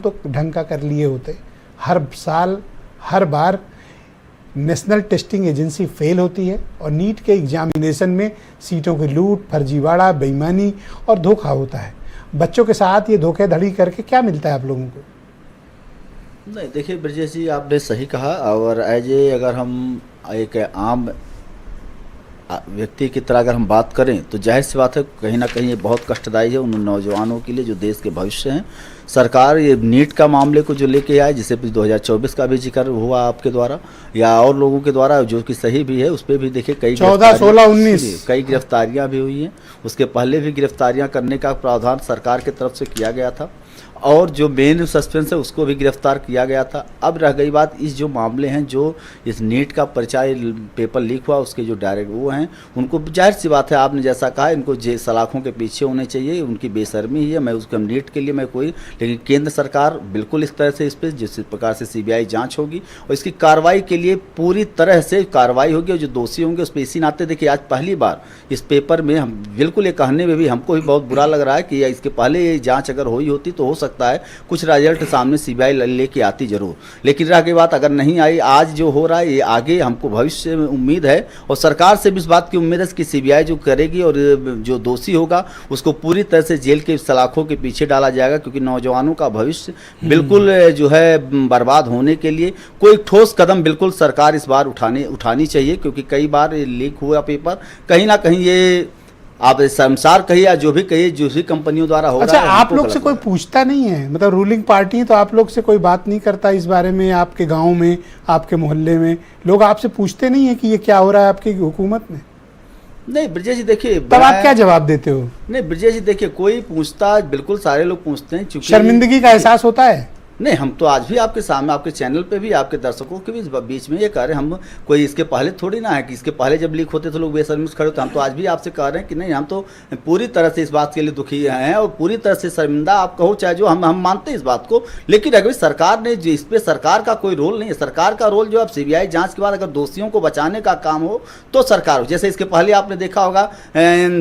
तो ढंग का कर लिए होते। हर साल हर बार नेशनल टेस्टिंग एजेंसी फेल होती है और नीट के एग्जामिनेशन में सीटों की लूट, फर्जीवाड़ा, बेईमानी और धोखा होता है। बच्चों के साथ ये धोखाधड़ी करके क्या मिलता है आप लोगों को? नहीं देखिए ब्रजेश जी, आपने सही कहा। और एज ए अगर हम एक आम व्यक्ति की तरह अगर हम बात करें तो जाहिर सी बात है कहीं ना कहीं ये बहुत कष्टदायी है उन नौजवानों के लिए जो देश के भविष्य हैं। सरकार ये नीट का मामले को जो लेके आए, जिसे 2024 का भी जिक्र हुआ आपके द्वारा या और लोगों के द्वारा, जो कि सही भी है, उस पर भी देखिए कई 14, 16, 19 कई गिरफ्तारियां भी हुई हैं। उसके पहले भी गिरफ्तारियां करने का प्रावधान सरकार की तरफ से किया गया था और जो मेन सस्पेंस है उसको भी गिरफ्तार किया गया था। अब रह गई बात, इस जो मामले हैं, जो इस नीट का परिचय पेपर लीक हुआ, उसके जो डायरेक्ट वो हैं, उनको जाहिर सी बात है आपने जैसा कहा, इनको सलाखों के पीछे होने चाहिए। उनकी बेशर्मी ही है। मैं उसके नीट के लिए मैं कोई, लेकिन केंद्र सरकार बिल्कुल इस तरह से इस पर जिस प्रकार से CBI जाँच होगी और इसकी कार्रवाई के लिए पूरी तरह से कार्रवाई होगी और जो दोषी होंगे उस पर इसी नाते देखिए आज पहली बार इस पेपर में हम बिल्कुल ये कहने में भी हमको भी बहुत बुरा लग रहा है कि इसके पहले ये जाँच अगर हुई होती तो हो सकता है कुछ रिजल्ट सामने CBI लेके आती जरूर, लेकिन रह गई बात अगर नहीं आई। आज जो हो रहा है ये आगे हमको भविष्य में उम्मीद है और सरकार से भी इस बात की उम्मीद है कि CBI जो करेगी और जो दोषी होगा उसको पूरी तरह से जेल के सलाखों के पीछे डाला जाएगा, क्योंकि नौजवानों का भविष्य बिल्कुल जो है बर्बाद होने के लिए कोई ठोस कदम बिल्कुल सरकार इस बार उठानी चाहिए, क्योंकि कई बार लीक हुआ पेपर कहीं ना कहीं ये आप संसार कहिए या जो भी कहिए, जो भी कंपनियों द्वारा हो रहा है। आप लोग से कोई पूछता नहीं है? मतलब रूलिंग पार्टी तो आप लोग से कोई बात नहीं करता इस बारे में? आपके गांव में, आपके मोहल्ले में लोग आपसे पूछते नहीं है कि ये क्या हो रहा है आपकी हुकूमत में? नहीं ब्रजेश जी देखिए, तब आप क्या जवाब देते हो? नहीं ब्रजेश जी देखिए, कोई पूछता, बिल्कुल सारे लोग पूछते हैं। शर्मिंदगी का एहसास होता है? नहीं, हम तो आज भी आपके सामने, आपके चैनल पे भी, आपके दर्शकों के भी बीच में ये कह रहे हैं। हम कोई इसके पहले थोड़ी ना है कि इसके पहले जब लीक होते थे लोग बेशर्मी से खड़े होते। हम तो आज भी आपसे कह रहे हैं कि नहीं, हम तो पूरी तरह से इस बात के लिए दुखी हैं और पूरी तरह से शर्मिंदा आप कहो चाहे जो, हम मानते हैं इस बात को। लेकिन अगर सरकार ने इस पर, सरकार का कोई रोल नहीं है। सरकार का रोल जो अब CBI जाँच के बाद अगर दोषियों को बचाने का काम हो तो सरकार हो। जैसे इसके पहले आपने देखा होगा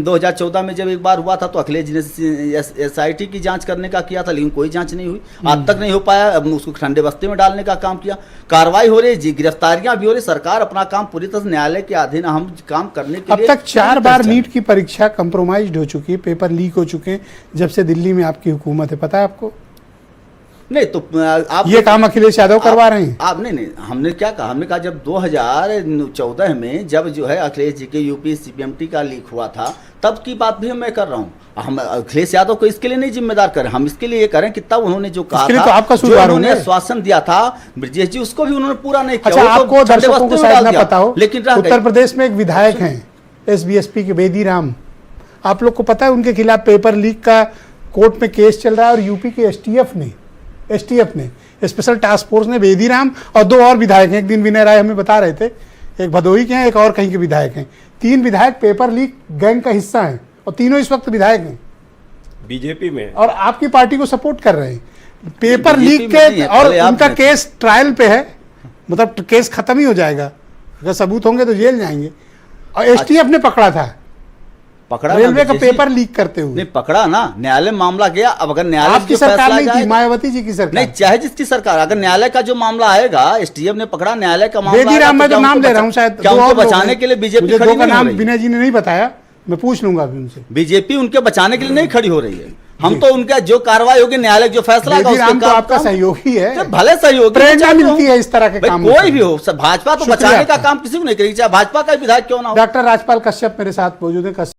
2014 में जब एक बार हुआ था तो अखिलेश जी ने SIT की जाँच करने का किया था, लेकिन कोई जाँच नहीं हुई, आज तक नहीं हो पाया। अब उसको ठंडे बस्ते में डालने का काम किया, कार्रवाई हो रही, गिरफ्तारियां भी हो रही। सरकार अपना काम पूरी तरह से न्यायालय के अधीन हम काम करने के लिए। अब तक 4 बार नीट की परीक्षा कंप्रोमाइज्ड हो चुकी है, पेपर लीक हो चुके हैं जब से दिल्ली में आपकी हुकूमत है, पता है आपको? नहीं तो आप ये काम अखिलेश यादव करवा रहे हैं? आप नहीं, हमने क्या कहा, हमने कहा जब 2014 में जब जो है अखिलेश जी के UP CPMT का लीक हुआ था तब की बात भी मैं कर रहा हूँ। हम अखिलेश यादव को इसके लिए नहीं जिम्मेदार करें, हम इसके लिए ये करें कि तब उन्होंने जो कहा था, तो आपका जो उन्होंने आश्वासन दिया था ब्रजेश जी, उसको भी उन्होंने पूरा नहीं किया। अच्छा, आपको दर्शकों को शायद ना पता हो, लेकिन उत्तर प्रदेश में एक विधायक हैं SBSP के बेदी राम, आप लोग को पता है उनके खिलाफ पेपर लीक का कोर्ट में केस चल रहा है और यूपी के STF ने स्पेशल टास्क फोर्स ने, बेदी राम और 2 और विधायक हैं, एक दिन विनय राय हमें बता रहे थे, एक भदोही के हैं, एक और कहीं के विधायक हैं, 3 विधायक पेपर लीक गैंग का हिस्सा हैं और तीनों इस वक्त विधायक हैं बीजेपी में और आपकी पार्टी को सपोर्ट कर रहे हैं। पेपर लीक के और उनका केस ट्रायल पे है, मतलब केस खत्म ही हो जाएगा, अगर सबूत होंगे तो जेल जाएंगे। और STF ने पकड़ा था, पकड़ा रेलवे का पेपर लीक करते हुए। नहीं पकड़ा ना, न्यायालय मामला गया। अब अगर न्यायालय आपकी सरकार नहीं थी, मायावती जी की सरकार, नहीं चाहे जिसकी सरकार, अगर न्यायालय का जो मामला आएगा, STF ने पकड़ा, न्यायालय का मामला, बेदी राम मैं तो नाम ले रहा हूँ, शायद क्या उनको बचाने के लिए बीजेपी खड़ी का नाम विनय जी ने नहीं बताया, मैं पूछ लूंगा अभी उनसे। बीजेपी उनके बचाने के लिए नहीं खड़ी हो रही है। हम तो उनका जो कार्रवाई होगी, न्यायालय जो फैसला होगा, तो आपका सहयोगी है, भले सहयोगी, प्रेरणा मिलती है इस तरह के काम। कोई भी हो, भाजपा तो बचाने का काम किसी को नहीं करेगी, चाहे भाजपा का विधायक क्यों ना हो। डॉक्टर राजपाल कश्यप मेरे साथ मौजूद है।